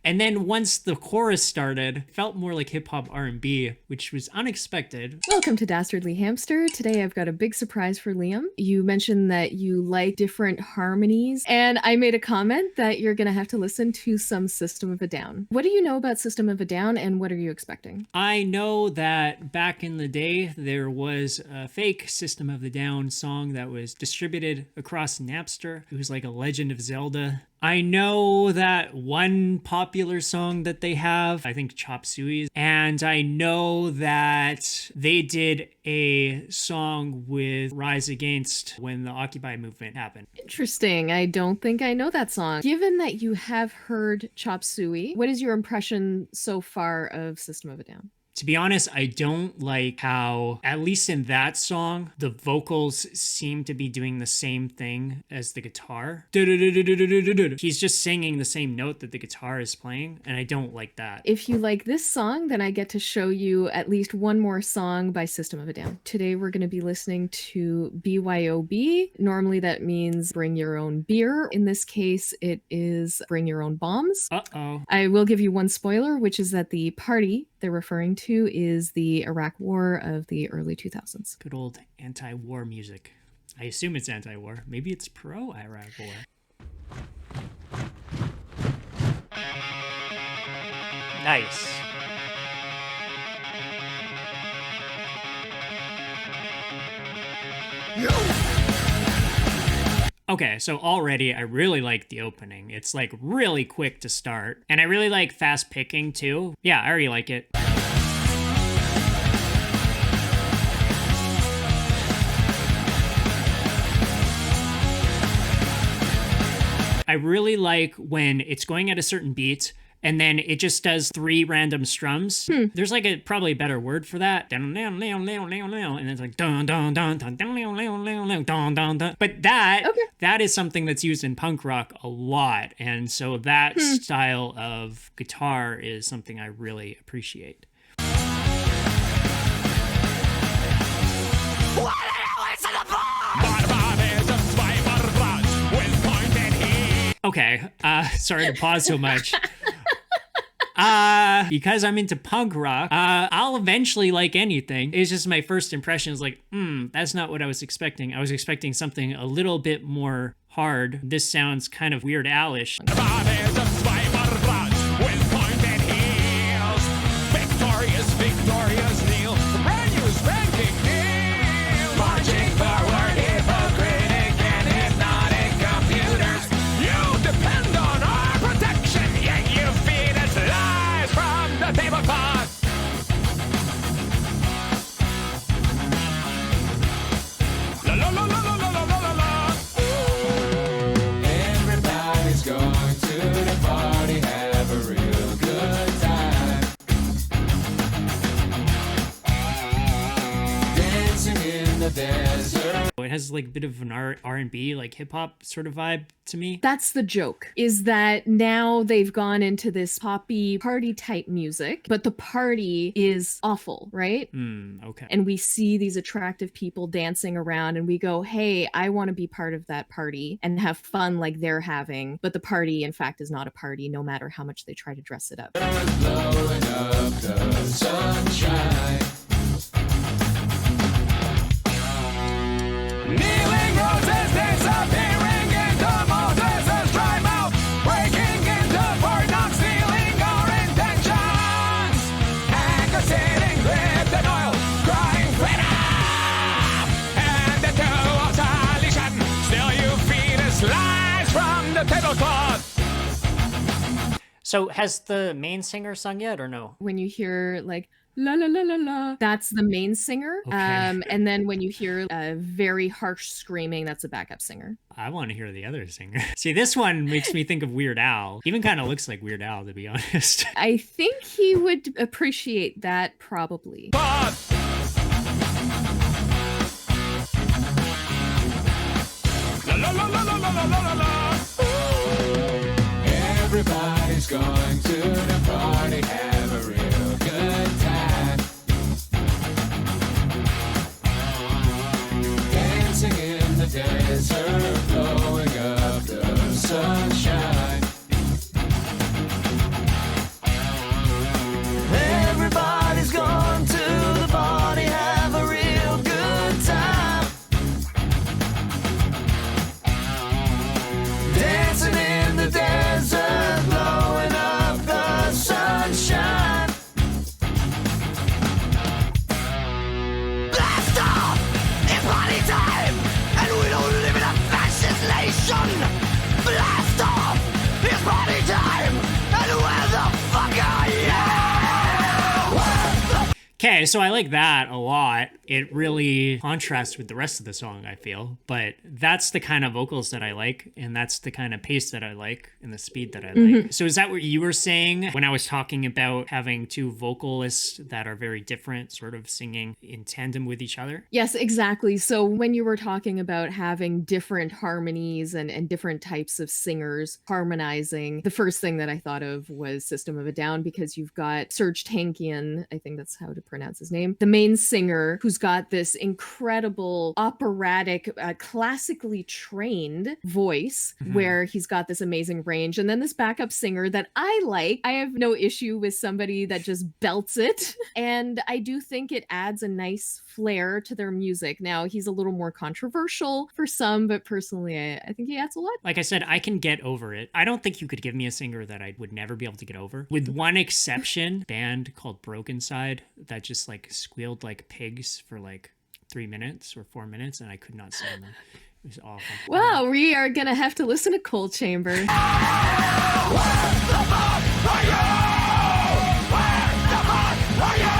And then once the chorus started, it felt more like hip-hop R&B, which was unexpected. Welcome to Dastardly Hamster. Today I've got a big surprise for Liam. You mentioned that you like different harmonies, and I made a comment that you're gonna have to listen to some System of a Down. What do you know about System of a Down, and what are you expecting? I know that back in the day, there was a fake System of a Down song that was distributed across Napster. It was like a Legend of Zelda. I know that one popular song that they have, I think Chop Suey, and I know that they did a song with Rise Against when the Occupy movement happened. Interesting. I don't think I know that song. Given that you have heard Chop Suey, what is your impression so far of System of a Down? To be honest, I don't like how, at least in that song, the vocals seem to be doing the same thing as the guitar. He's just singing the same note that the guitar is playing, and I don't like that. If you like this song, then I get to show you at least one more song by System of a Down. Today we're going to be listening to B.Y.O.B. Normally that means bring your own beer. In this case, it is bring your own bombs. Uh-oh. I will give you one spoiler, which is that the party they're referring to is the Iraq War of the early 2000s. Good old anti-war music. I assume it's anti-war. Maybe it's pro-Iraq war. Nice. Okay, so already I really like the opening. It's like really quick to start. And I really like fast picking too. Yeah, I already like it. I really like when it's going at a certain beat and then it just does 3 random strums. There's like probably a better word for that. And it's like dun dun dun dun dun dun dun dun. But that is something that's used in punk rock a lot. And so that style of guitar is something I really appreciate. Okay, sorry to pause so much. Because I'm into punk rock, I'll eventually like anything. It's just my first impression is like, that's not what I was expecting. I was expecting something a little bit more hard. This sounds kind of Weird Al-ish. It has like a bit of an R&B, like hip hop sort of vibe to me. That's the joke, is that now they've gone into this poppy party type music, but the party is awful, right? Okay. And we see these attractive people dancing around and we go, hey, I want to be part of that party and have fun like they're having. But the party, in fact, is not a party, no matter how much they try to dress it up. Blowing up the sunshine. Kneeling roses disappearing into Moses' dry mouth, breaking into for not stealing our intentions. Anger sitting gripped in oil, crying freedom. And the two of salvation, still you feed us lies from the tablecloth. So has the main singer sung yet or no? When you hear like, la la la la la, that's the main singer. Okay. And then when you hear a very harsh screaming, that's a backup singer. I want to hear the other singer. See, this one makes me think of Weird Al. Even kind of looks like Weird Al, to be honest. I think he would appreciate that, probably. But la la la la la la la la la. Everybody's going to the party, have a real good time. Dancing in the desert, blowing up the sunshine. Okay, so I like that a lot. It really contrasts with the rest of the song, I feel. But that's the kind of vocals that I like, and that's the kind of pace that I like, and the speed that I like. So is that what you were saying when I was talking about having two vocalists that are very different, sort of singing in tandem with each other? Yes, exactly. So when you were talking about having different harmonies and different types of singers harmonizing, the first thing that I thought of was System of a Down, because you've got Serge Tankian, I think that's how to pronounce his name, the main singer, who's got this incredible operatic, classically trained voice where he's got this amazing range. And then this backup singer that I like. I have no issue with somebody that just belts it. And I do think it adds a nice flair to their music. Now, he's a little more controversial for some, but personally, I think he adds a lot. Like I said, I can get over it. I don't think you could give me a singer that I would never be able to get over. With one exception, band called Broken Side that just like squealed like pigs for like 3 minutes or 4 minutes, and I could not stand them. It was awful. Well, we are gonna have to listen to Cold Chamber. Where the fuck are you? Where the fuck are you?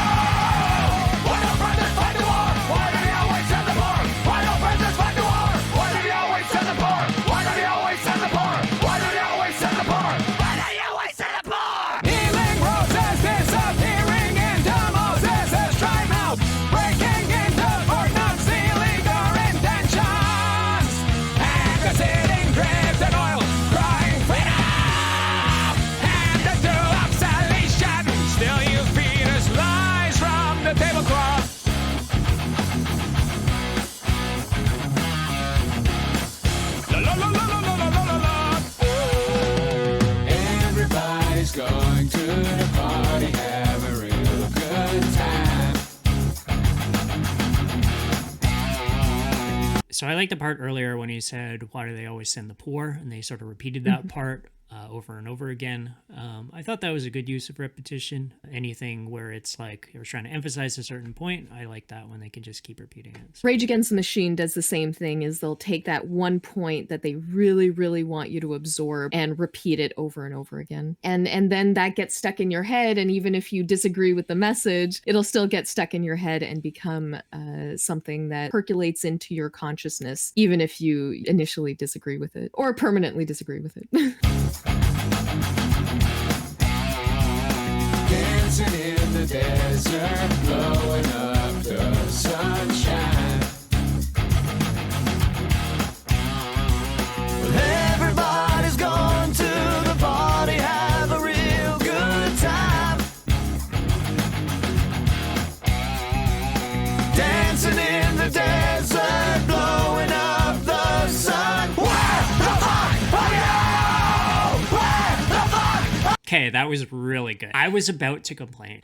Why don't brothers fight the war? Why do they always send the poor? Why don't brothers fight the war? Why do they always send the poor? Why do they always send the poor? Why do they always send the poor? Why do they always send the poor? Healing roses disappearing into Moses' dry mouth, breaking into Fort Knox, sealing our intentions, and the sitting graves and oil, crying freedom, and the obsolestion. Still you feed us lies from the tablecloth. La la la la la la la la la. Everybody's going to the party, have a real good time. So I like the part earlier when he said, why do they always send the poor? And they sort of repeated that part over and over again. I thought that was a good use of repetition. Anything where it's like they were trying to emphasize a certain point, I like that when they can just keep repeating it. Rage Against the Machine does the same thing, is they'll take that one point that they really, really want you to absorb and repeat it over and over again. And then that gets stuck in your head, and even if you disagree with the message, it'll still get stuck in your head and become something that percolates into your consciousness, even if you initially disagree with it or permanently disagree with it. Dancing in the desert, blowing up the sunshine. Well, everybody's going to the party, have a real good time. Dancing in the desert, blowing up the sun. Where the fuck are you? Where the fuck? Okay, that was really good. I was about to complain.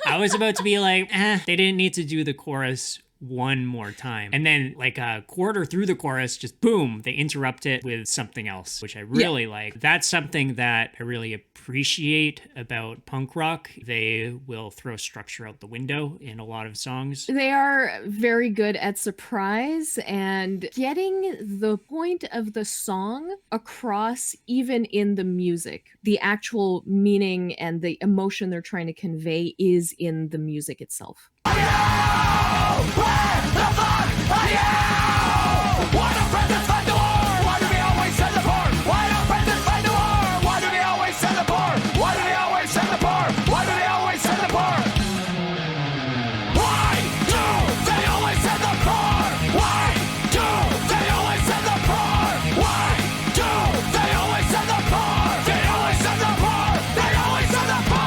I was about to be like, they didn't need to do the chorus one more time. And then like a quarter through the chorus, just boom, they interrupt it with something else, which I really like. That's something that I really appreciate about punk rock. They will throw structure out the window in a lot of songs. They are very good at surprise and getting the point of the song across, even in the music. The actual meaning and the emotion they're trying to convey is in the music itself. Where the fuck are you? Why don't brothers fight the war? Why do they always send the poor? Why don't brothers fight the war? Why do they always send the poor? Why do they always send the poor? Why do they always send the poor? Why do they always send the poor? Why do they always send the poor? Why do they always send the poor? They always send the poor. They always send the poor.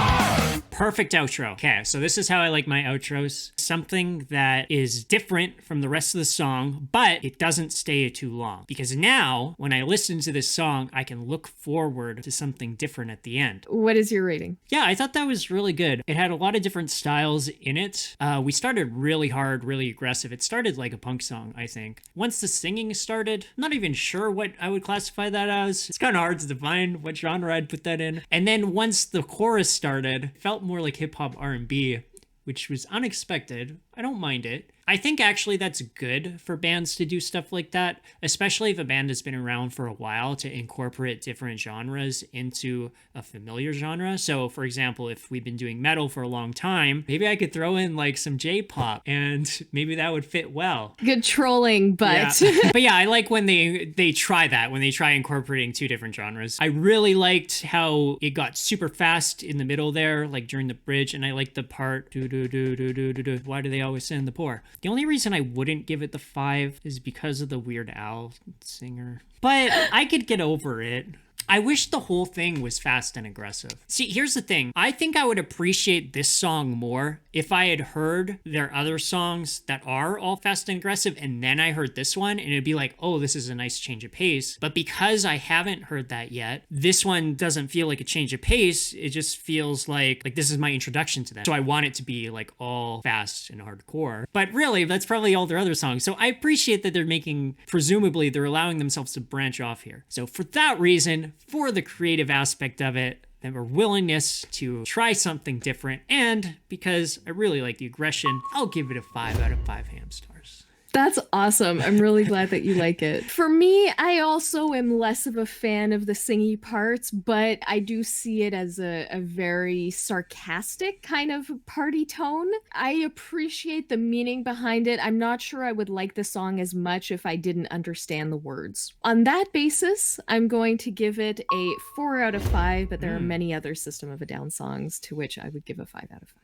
Perfect outro. Okay, so this is how I like my outros. Something that is different from the rest of the song, but it doesn't stay too long. Because now, when I listen to this song, I can look forward to something different at the end. What is your rating? Yeah, I thought that was really good. It had a lot of different styles in it. We started really hard, really aggressive. It started like a punk song, I think. Once the singing started, I'm not even sure what I would classify that as. It's kind of hard to define what genre I'd put that in. And then once the chorus started, it felt more like hip-hop R&B, which was unexpected. I don't mind it. I think actually that's good for bands to do stuff like that, especially if a band has been around for a while, to incorporate different genres into a familiar genre. So, for example, if we've been doing metal for a long time, maybe I could throw in like some J-pop and maybe that would fit well. Good trolling, but Yeah. But yeah, I like when they try that, when they try incorporating two different genres. I really liked how it got super fast in the middle there, like during the bridge, and I liked the part do do do do do do do. Why do they always send the poor? The only reason I wouldn't give it the 5 is because of the Weird Al singer. But I could get over it. I wish the whole thing was fast and aggressive. See, here's the thing. I think I would appreciate this song more if I had heard their other songs that are all fast and aggressive, and then I heard this one, and it'd be like, oh, this is a nice change of pace. But because I haven't heard that yet, this one doesn't feel like a change of pace. It just feels like this is my introduction to them. So I want it to be like all fast and hardcore. But really, that's probably all their other songs. So I appreciate that presumably they're allowing themselves to branch off here. So for that reason, for the creative aspect of it, their willingness to try something different, and because I really like the aggression, I'll give it a 5 out of 5 ham stars. that's awesome. I'm really glad that you like it. For me, I also am less of a fan of the singy parts, but I do see it as a very sarcastic kind of party tone. I appreciate the meaning behind it. I'm not sure I would like the song as much if I didn't understand the words. On that basis, I'm going to give it a 4 out of 5, but there are many other System of a Down songs to which I would give a 5 out of 5.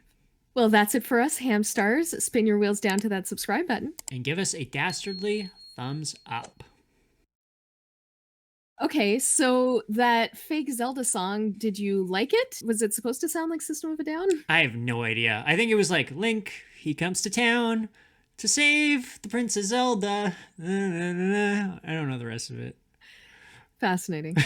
Well, that's it for us, ham stars. Spin your wheels down to that subscribe button. And give us a dastardly thumbs up. Okay, so that fake Zelda song, did you like it? Was it supposed to sound like System of a Down? I have no idea. I think it was like, Link, he comes to town to save the Princess Zelda. I don't know the rest of it. Fascinating.